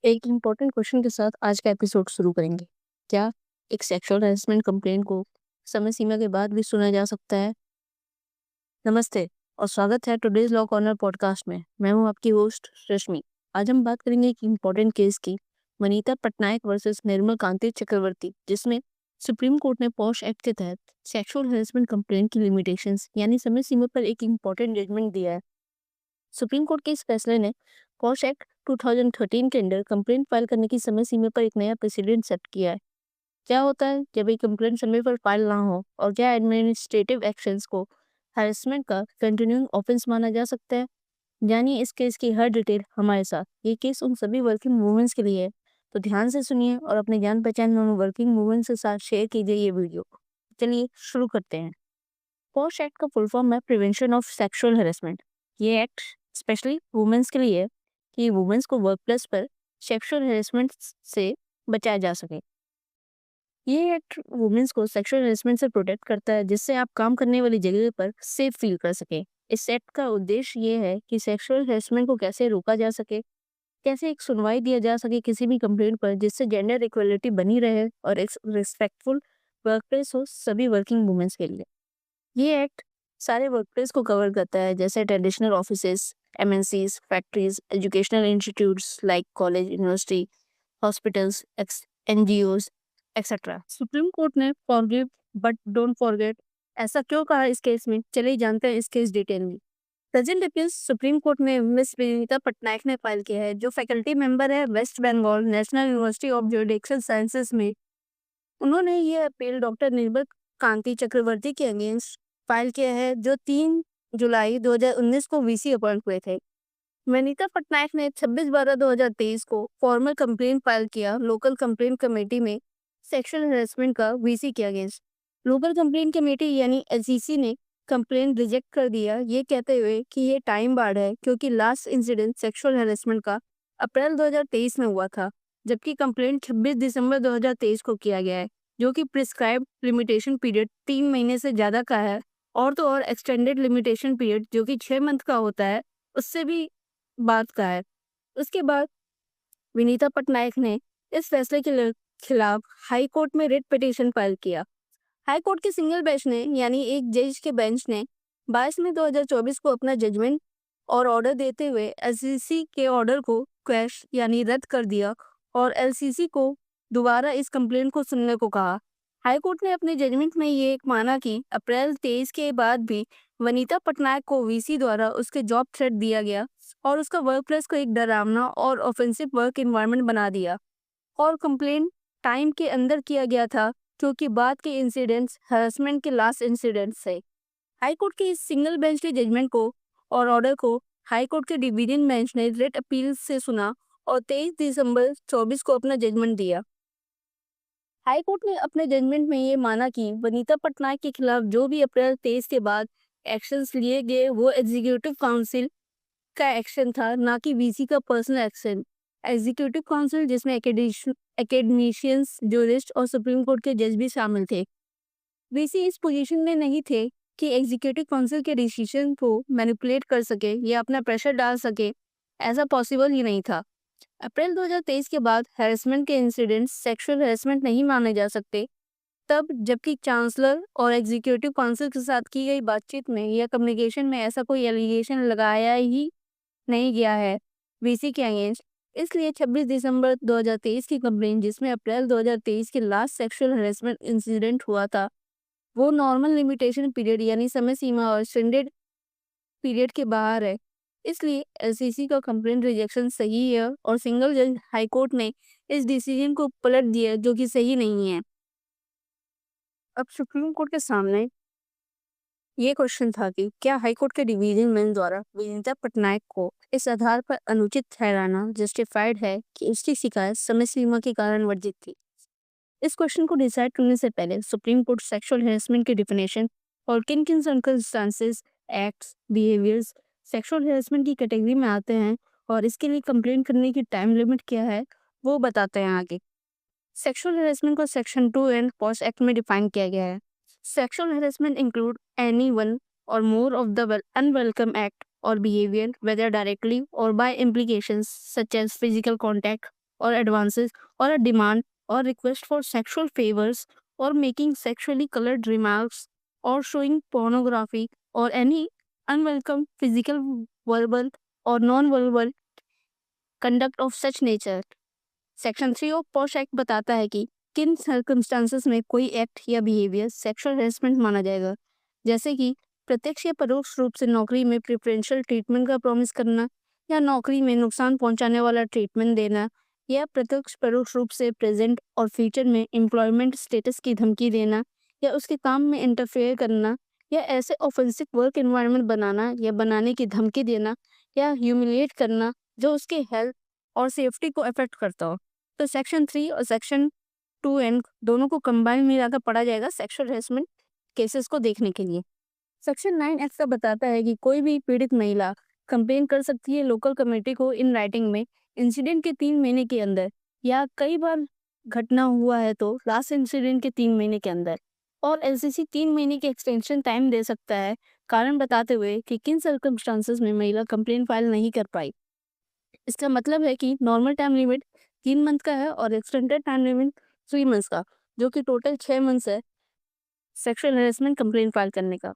एक important question के साथ आज का एपिसोड शुरू करेंगे। क्या एक सेक्सुअल हैरेसमेंट कंप्लेंट को समय सीमा के बाद भी सुना जा सकता है? नमस्ते और स्वागत है टुडेज लॉ कॉर्नर पॉडकास्ट में। मैं हूं आपकी होस्ट रश्मि। आज हम बात करेंगे एक इम्पोर्टेंट केस की, वनीता पटनायक वर्सेस निर्मल कांति चक्रवर्ती, जिसमें सुप्रीम कोर्ट ने पॉश एक्ट के तहत सेक्सुअल हैरेसमेंट कंप्लेंट की लिमिटेशंस यानी समय सीमा पर एक इम्पोर्टेंट जजमेंट दिया है। सुप्रीम कोर्ट के इस फैसले ने पॉश एक्ट 2013 के अंडर कंप्लेंट फाइल करने की समय सीमा पर एक नया प्रेसिडेंट सेट किया है। क्या होता है जब एक कंप्लेंट समय पर फाइल ना हो, और क्या एडमिनिस्ट्रेटिव एक्शंस को हैरेसमेंट का कंटिन्यूइंग ऑफेंस माना जा सकता है? जानिए इस केस की हर डिटेल हमारे साथ। ये केस उन सभी वर्किंग वुमेन्स के लिए है, तो ध्यान से सुनिए और अपने जान पहचान में वर्किंग वुमेन्स के साथ शेयर कीजिए ये वीडियो। चलिए शुरू करते हैं। पॉश एक्ट का फुल फॉर्म है प्रिवेंशन ऑफ सेक्सुअल हैरेसमेंट। ये एक्ट स्पेशली वुमेन्स के लिए है कि वुमेन्स को वर्क प्लेस पर सेक्सुअल हैरेसमेंट से बचाया जा सके। ये एक्ट वुमेन्स को सेक्सुअल हैरेसमेंट से प्रोटेक्ट करता है, जिससे आप काम करने वाली जगह पर सेफ फील कर सके। इस एक्ट का उद्देश्य ये है कि सेक्सुअल हैरेसमेंट को कैसे रोका जा सके, कैसे एक सुनवाई दिया जा सके किसी भी कंप्लेंट पर, जिससे जेंडर इक्वलिटी बनी रहे और एक रिस्पेक्टफुल वर्क प्लेस हो सभी वर्किंग वुमेन्स के लिए। ये एक्ट सारे वर्कप्लेस को कवर करता है, जैसे traditional offices, MNCs, factories, educational institutes like college, university, hospitals, NGOs etcetera. Supreme court ने फॉरगिव बट डोंट फॉरगेट ऐसा क्यों कहा इस केस में? चलिए जानते हैं इस केस डिटेल में। प्रेजेंट अपील्स सुप्रीम कोर्ट में मिस विनीता पटनायक ने फाइल किया है, जो फैकल्टी मेंबर है west Bengal national university of judicial sciences में। उन्होंने ये अपील डॉक्टर निर्मल कांति चक्रवर्ती के अगेंस्ट फाइल किया है, जो 3 जुलाई 2019 को वीसी अपॉइंट हुए थे। वनीता पटनायक ने 26/12/2023 को फॉर्मल कंप्लेंट फाइल किया लोकल कंप्लेंट कमेटी में सेक्सुअल हरेसमेंट का वीसी के अगेंस्ट। लोकल कंप्लेंट कमेटी यानी एलसीसी ने कंप्लेंट रिजेक्ट कर दिया, ये कहते हुए कि ये टाइम बार्ड है, क्योंकि लास्ट इंसिडेंट सेक्सुअल हरेसमेंट का अप्रैल 2023 में हुआ था, जबकि कंप्लेंट 26 दिसंबर 2023 को किया गया है, जो कि प्रिस्क्राइब लिमिटेशन पीरियड 3 महीने से ज़्यादा का है। और तो और एक्सटेंडेड लिमिटेशन पीरियड जो कि 6 मंथ का होता है, उससे भी बात का है। उसके बाद विनीता पटनायक ने इस फैसले के खिलाफ हाई कोर्ट में रिट पिटीशन फाइल किया। हाई कोर्ट के सिंगल बेंच ने यानी एक जज के बेंच ने 22 मई 2024 को अपना जजमेंट और ऑर्डर देते हुए एलसीसी के ऑर्डर को क्वैश यानी रद्द कर दिया और एलसीसी को दोबारा इस कंप्लेंट को सुनने को कहा। हाई कोर्ट ने अपने जजमेंट में ये एक माना कि अप्रैल 23 के बाद भी वनीता पटनायक को वीसी द्वारा उसके जॉब थ्रेट दिया गया और उसका वर्क प्लेस को एक डरावना और ऑफेंसिव वर्क एनवायरनमेंट बना दिया, और कंप्लेंट टाइम के अंदर किया गया था, क्योंकि बाद के इंसिडेंट्स हरासमेंट के लास्ट इंसिडेंट से। हाई कोर्ट के इस सिंगल बेंच के जजमेंट को और ऑर्डर को हाई कोर्ट के डिवीजन बेंच ने रिट अपील से सुना और 23 दिसंबर 24 को अपना जजमेंट दिया। हाई कोर्ट ने अपने जजमेंट में ये माना कि वनीता पटनायक के खिलाफ जो भी अप्रैल 23 के बाद एक्शंस लिए गए वो एग्जीक्यूटिव काउंसिल का एक्शन था, ना कि वीसी का पर्सनल एक्शन। एग्जीक्यूटिव काउंसिल जिसमें एकेडमिशियंस, जूरिस्ट और सुप्रीम कोर्ट के जज भी शामिल थे। वीसी इस पोजीशन में नहीं थे कि एग्जीक्यूटिव काउंसिल के डिसीजन को मैनिपुलेट कर सके या अपना प्रेशर डाल सके, ऐसा पॉसिबल ही नहीं था। अप्रैल 2023 के बाद हैरेसमेंट के इंसिडेंट्स सेक्सुअल हैरेसमेंट नहीं माने जा सकते, तब जबकि चांसलर और एग्जीक्यूटिव काउंसिल के साथ की गई बातचीत में या कम्युनिकेशन में ऐसा कोई एलिगेशन लगाया ही नहीं गया है वीसी के अगेंस्ट। इसलिए 26 दिसंबर 2023 की कंप्लेंट, जिसमें अप्रैल 2023 के लास्ट सेक्सुअल हैरेसमेंट इंसिडेंट हुआ था, वो नॉर्मल लिमिटेशन पीरियड यानी समय सीमा और स्टैंडर्ड पीरियड के बाहर है। इसलिए एलसीसी का कंप्लेंट रिजेक्शन सही है और सिंगल जज हाई कोर्ट ने इस डिसीजन को पलट दिया, जो कि सही नहीं है। अब सुप्रीम कोर्ट के सामने ये क्वेश्चन था कि क्या हाईकोर्ट के डिवीजन बेंच द्वारा विनीता पटनायक को इस आधार पर अनुचित ठहराना जस्टिफाइड है कि उसकी शिकायत समय सीमा के कारण वर्जित थी। इस क्वेश्चन को डिसाइड करने से पहले सुप्रीम कोर्ट सेक्सुअल हैरेसमेंट की डिफिनेशन और किन किन circumstances, acts, behaviours sexual harassment की कैटेगरी में आते हैं और इसके लिए कंप्लेंट करने की टाइम लिमिट क्या है, वो बताते हैं आगे। सेक्सुअल हैरेसमेंट को सेक्शन 2 एंड पॉश एक्ट में डिफाइन किया गया है। Sexual harassment include any one or more of the unwelcome act or behavior, whether directly or by implications such as physical contact or advances or a demand or request for sexual favors or making sexually colored remarks or showing pornography or any unwelcome physical, verbal or non-verbal conduct of such nature. Section 3 of posh act बताता है कि किन circumstances में कोई act या behaviour sexual harassment माना जाएगा, जैसे कि प्रत्यक्ष या परोक्ष रूप से नौकरी में प्रेफरेंशियल ट्रीटमेंट का प्रॉमिस करना या नौकरी में नुकसान पहुंचाने वाला ट्रीटमेंट देना या प्रत्यक्ष परोक्ष रूप से प्रेजेंट और फ्यूचर में एम्प्लॉयमेंट स्टेटस की धमकी देना या उसके काम में इंटरफेयर करना या ऐसे ऑफेंसिव वर्क एनवायरनमेंट बनाना या बनाने की धमकी देना या ह्यूमिलिएट करना जो उसके हेल्थ और सेफ्टी को अफेक्ट करता हो। तो सेक्शन 3 और सेक्शन 2 एंड दोनों को कंबाइन मिलाकर पढ़ा जाएगा सेक्सुअल हेरेसमेंट केसेस को देखने के लिए। सेक्शन 9 एक्ट का बताता है कि कोई भी पीड़ित महिला कंप्लेन कर सकती है लोकल कमेटी को इन राइटिंग में इंसिडेंट के 3 महीने के अंदर या कई बार घटना हुआ है तो लास्ट इंसिडेंट के 3 महीने के अंदर, और एलसीसी 3 महीने की एक्सटेंशन टाइम दे सकता है कारण बताते हुए कि किन सर्कमस्टांसेस में महिला कंप्लेन फाइल नहीं कर पाई। इसका मतलब है कि नॉर्मल टाइम लिमिट 3 मंथ का है और एक्सटेंडेड टाइम लिमिट 3 मंथ्स का, जो कि टोटल 6 मंथ्स है सेक्सुअल हेरेसमेंट कंप्लेन फाइल करने का।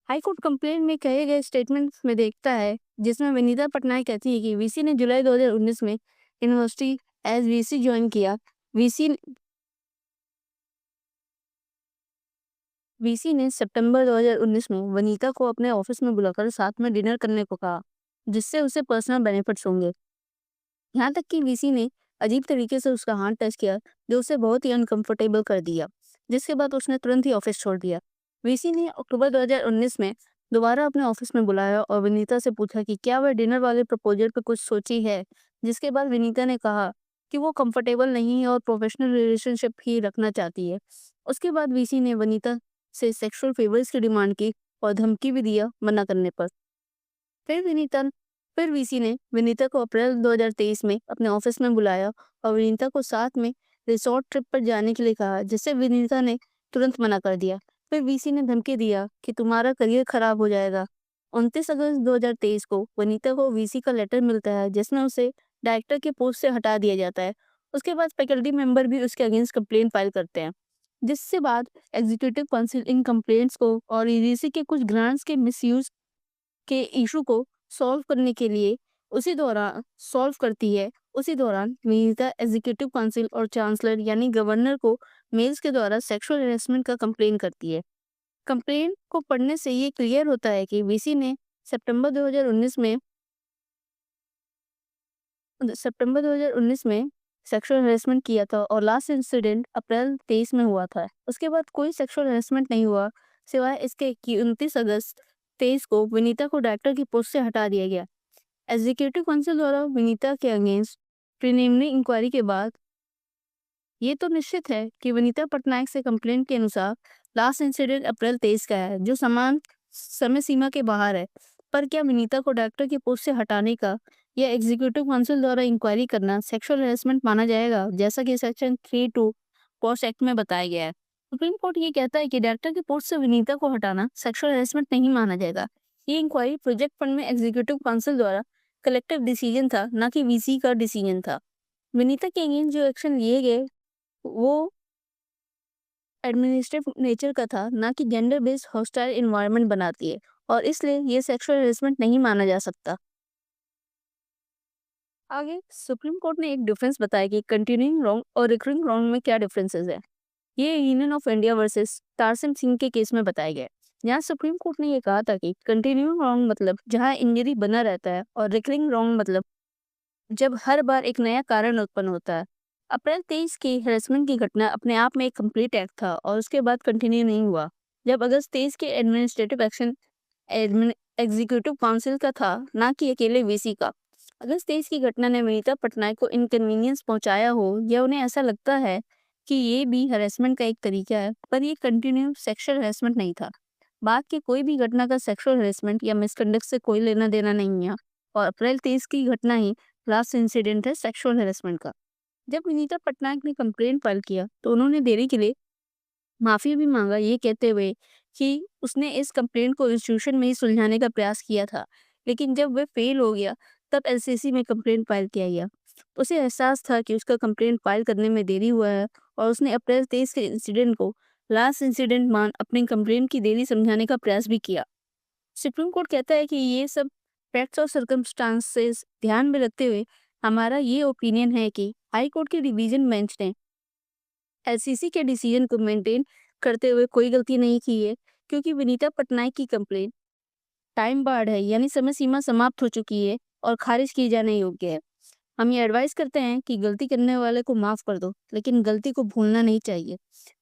हाई कोर्ट कंप्लेन में कहे गए स्टेटमेंट में देखता है जिसमें विनीता पटनायक कहती है कि वीसी ने जुलाई 2019 में यूनिवर्सिटी एज वीसी ज्वाइन किया। वीसी ने सितंबर 2019 में वनीता को अपने ऑफिस में बुलाकर साथ में डिनर करने को कहा, जिससे उसे पर्सनल बेनिफिट्स होंगे। यहाँ तक कि वीसी ने अजीब तरीके से उसका हाथ टच किया जो उसे बहुत ही अनकंफर्टेबल कर दिया, जिसके बाद उसने तुरंत ही ऑफिस छोड़ दिया। वीसी ने अक्टूबर 2019 में दोबारा अपने ऑफिस में बुलाया और विनीता से पूछा कि क्या वह डिनर वाले प्रपोजल पर कुछ सोची है, जिसके बाद विनीता ने कहा कि वो कंफर्टेबल नहीं है और प्रोफेशनल रिलेशनशिप ही रखना चाहती है। उसके बाद वीसी ने वनीता से सेक्सुअल फेवर्स की डिमांड की और धमकी भी दिया मना करने पर। फिर विनीता फिर वीसी ने विनीता को अप्रैल 2023 में अपने ऑफिस में बुलाया और विनीता को साथ में रिसोर्ट ट्रिप पर जाने के लिए कहा, जिससे विनीता ने तुरंत मना कर दिया। फिर वीसी ने धमकी दिया कि तुम्हारा करियर खराब हो जाएगा। 29 अगस्त 2023 को वनीता को वीसी का लेटर मिलता है जिसमें उसे डायरेक्टर के पोस्ट से हटा दिया जाता है। उसके बाद फैकल्टी मेंबर भी उसके अगेंस्ट कंप्लेन फाइल करते हैं, जिससे बाद एग्जीक्यूटिव काउंसिल इन कंप्लेंट्स को और ईडीसी के कुछ ग्रांट्स के मिसयूज के इशू को सॉल्व करने के लिए उसी दौरान विनीता एग्जीक्यूटिव काउंसिल और चांसलर यानी गवर्नर को मेल्स के द्वारा सेक्सुअल हेरेसमेंट का कंप्लेन करती है। कंप्लेन को पढ़ने से ये क्लियर होता है कि वीसी ने सितंबर 2019 में सेक्सुअल हेरेसमेंट किया था और लास्ट इंसिडेंट अप्रैल 23 में हुआ था। उसके बाद कोई सेक्सुअल हेरेसमेंट नहीं हुआ सिवाय इसके कि 29 अगस्त 23 को विनीता को डायरेक्टर की पोस्ट से हटा दिया गया। एग्जीक्यूटिव काउंसिल द्वारा विनीता के अगेंस्ट प्रिलिमिनरी इंक्वायरी के बाद ये तो निश्चित है कि विनीता पटनायक से कंप्लेंट के अनुसार लास्ट इंसिडेंट अप्रैल 23 का है, जो समान समय सीमा के बाहर है। पर क्या विनीता को डायरेक्टर की पोस्ट से हटाने का या एग्जीक्यूटिव काउंसिल द्वारा इंक्वायरी करना सेक्सुअल हेरेसमेंट माना जाएगा, जैसा कि सेक्शन 3(2) पॉश एक्ट में बताया गया है? सुप्रीम कोर्ट ये कहता है कि डायरेक्टर की पोस्ट से विनीता को हटाना सेक्सुअल हेरेसमेंट नहीं माना जाएगा। ये इंक्वायरी प्रोजेक्ट फंड में एग्जीक्यूटिव काउंसिल द्वारा कलेक्टिव डिसीजन था, ना कि वीसी का डिसीजन था। विनीता के अगेंस्ट जो एक्शन लिए गए वो एडमिनिस्ट्रेटिव नेचर का था, ना कि जेंडर बेस्ड हॉस्टाइल एनवायरनमेंट बनाती है, और इसलिए ये सेक्सुअल हेरेसमेंट नहीं माना जा सकता। आगे सुप्रीम कोर्ट ने एक डिफरेंस बताया कि कंटिन्यूइंग रॉन्ग और रिकरिंग रॉन्ग में क्या डिफरेंसेस है। ये Union of India versus Tarsem Singh के केस में बताया गया है। यहाँ सुप्रीम कोर्ट ने ये कहा था कि कंटिन्यूइंग रॉन्ग मतलब जहाँ इंजरी बना रहता है और रिकरिंग रॉन्ग मतलब जब हर बार एक नया कारण उत्पन्न होता है। अप्रैल 23 की हेरेसमेंट की घटना अपने आप में एक कंप्लीट एक्ट था और उसके बाद कंटिन्यू नहीं हुआ। जब अगस्त 23 के एडमिनिस्ट्रेटिव एक्शन एग्जीक्यूटिव काउंसिल का था, ना कि अकेले वीसी का। अगस्त 23 की घटना ने विनीता पटनायक को इनकन्वीनियंस पहुंचाया हो या उन्हें ऐसा लगता है कि ये भी हेरेसमेंट का एक तरीका है, पर ये कंटिन्यू सेक्सुअल हेरेसमेंट नहीं था। बाद की कोई भी घटना का सेक्सुअल हेरेसमेंट या मिसकंडक्ट से कोई लेना देना नहीं है, और अप्रैल 23 की घटना ही लास्ट इंसिडेंट है सेक्सुअल हेरेसमेंट का। जब विनीता पटनायक ने कंप्लेंट फाइल किया तो उन्होंने देरी के लिए माफी भी मांगा, ये कहते हुए कि उसने इस कंप्लेंट को इंस्टीट्यूशन में ही सुलझाने का प्रयास किया था, लेकिन जब वह फेल हो गया तब एलसीसी में कंप्लेंट फाइल किया गया। उसे एहसास था कि उसका कंप्लेंट फाइल करने में देरी हुआ है और उसने अप्रैल 23 के इंसिडेंट को लास्ट इंसिडेंट मान अपनी कंप्लेंट की देरी समझाने का प्रयास भी किया। सुप्रीम कोर्ट कहता है कि ये सब फैक्ट्स और सर्कमस्टांसेस ध्यान में रखते हुए हमारा ये ओपिनियन है कि हाई कोर्ट के रिवीजन बेंच ने एलसीसी के डिसीजन को मेंटेन करते हुए कोई गलती नहीं की है, क्योंकि विनीता पटनायक की कंप्लेंट टाइम बार्ड है, यानी समय सीमा समाप्त हो चुकी है और खारिज की जाने योग्य है। हम ये एडवाइस करते हैं कि गलती करने वाले को माफ कर दो, लेकिन गलती को भूलना नहीं चाहिए।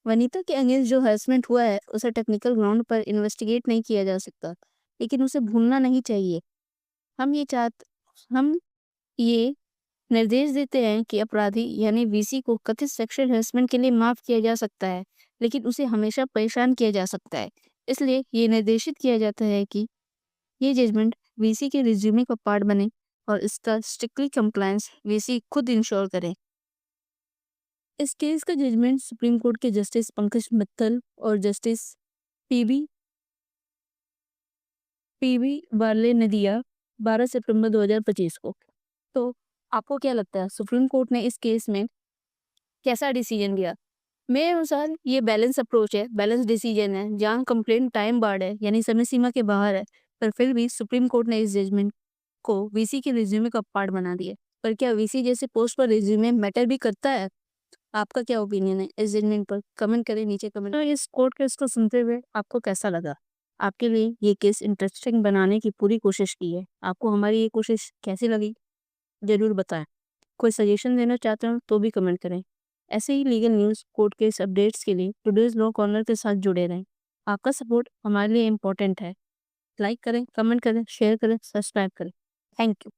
वनीता के अगेंस्ट जो हैरेसमेंट हुआ है उसे टेक्निकल ग्राउंड पर इन्वेस्टिगेट नहीं किया जा सकता, लेकिन उसे भूलना नहीं चाहिए। हम ये निर्देश देते हैं कि अपराधी यानी वीसी को कथित सेक्सुअल हैरेसमेंट के लिए माफ किया जा सकता है, लेकिन उसे हमेशा परेशान किया जा सकता है। इसलिए ये निर्देशित किया जाता है कि ये जजमेंट वीसी के रिज्यूमे का पार्ट बने और इसका स्ट्रिक्टली कंप्लायंस वीसी खुद इंश्योर करे। इस केस का जजमेंट सुप्रीम कोर्ट के जस्टिस पंकज मित्तल और जस्टिस पीबी पीबी बार्ले ने दिया 12 सितंबर 2025 को। तो आपको क्या लगता है, सुप्रीम कोर्ट ने इस केस में कैसा डिसीजन दिया? मेरे अनुसार ये बैलेंस अप्रोच है, बैलेंस डिसीजन है, जहाँ कंप्लेंट टाइम बार्ड है यानी समय सीमा के बाहर है, पर फिर भी सुप्रीम कोर्ट ने इस जजमेंट को वीसी के रिज्यूमे का पार्ट बना दिया। पर क्या वीसी जैसे पोस्ट पर रिज्यूमे मैटर भी करता है? आपका क्या ओपिनियन है इस जजमेंट पर? कमेंट करें नीचे कमेंट। तो इस कोर्ट केस को सुनते हुए आपको कैसा लगा? आपके लिए ये केस इंटरेस्टिंग बनाने की पूरी कोशिश की है। आपको हमारी ये कोशिश कैसी लगी जरूर बताएं। कोई सजेशन देना चाहते हो तो भी कमेंट करें। ऐसे ही legal news, court case updates के लिए टुडेज लॉ कॉर्नर के साथ जुड़े रहें। आपका सपोर्ट हमारे लिए इम्पोर्टेंट है। लाइक करें, कमेंट करें, शेयर करें, सब्सक्राइब करें। Thank you.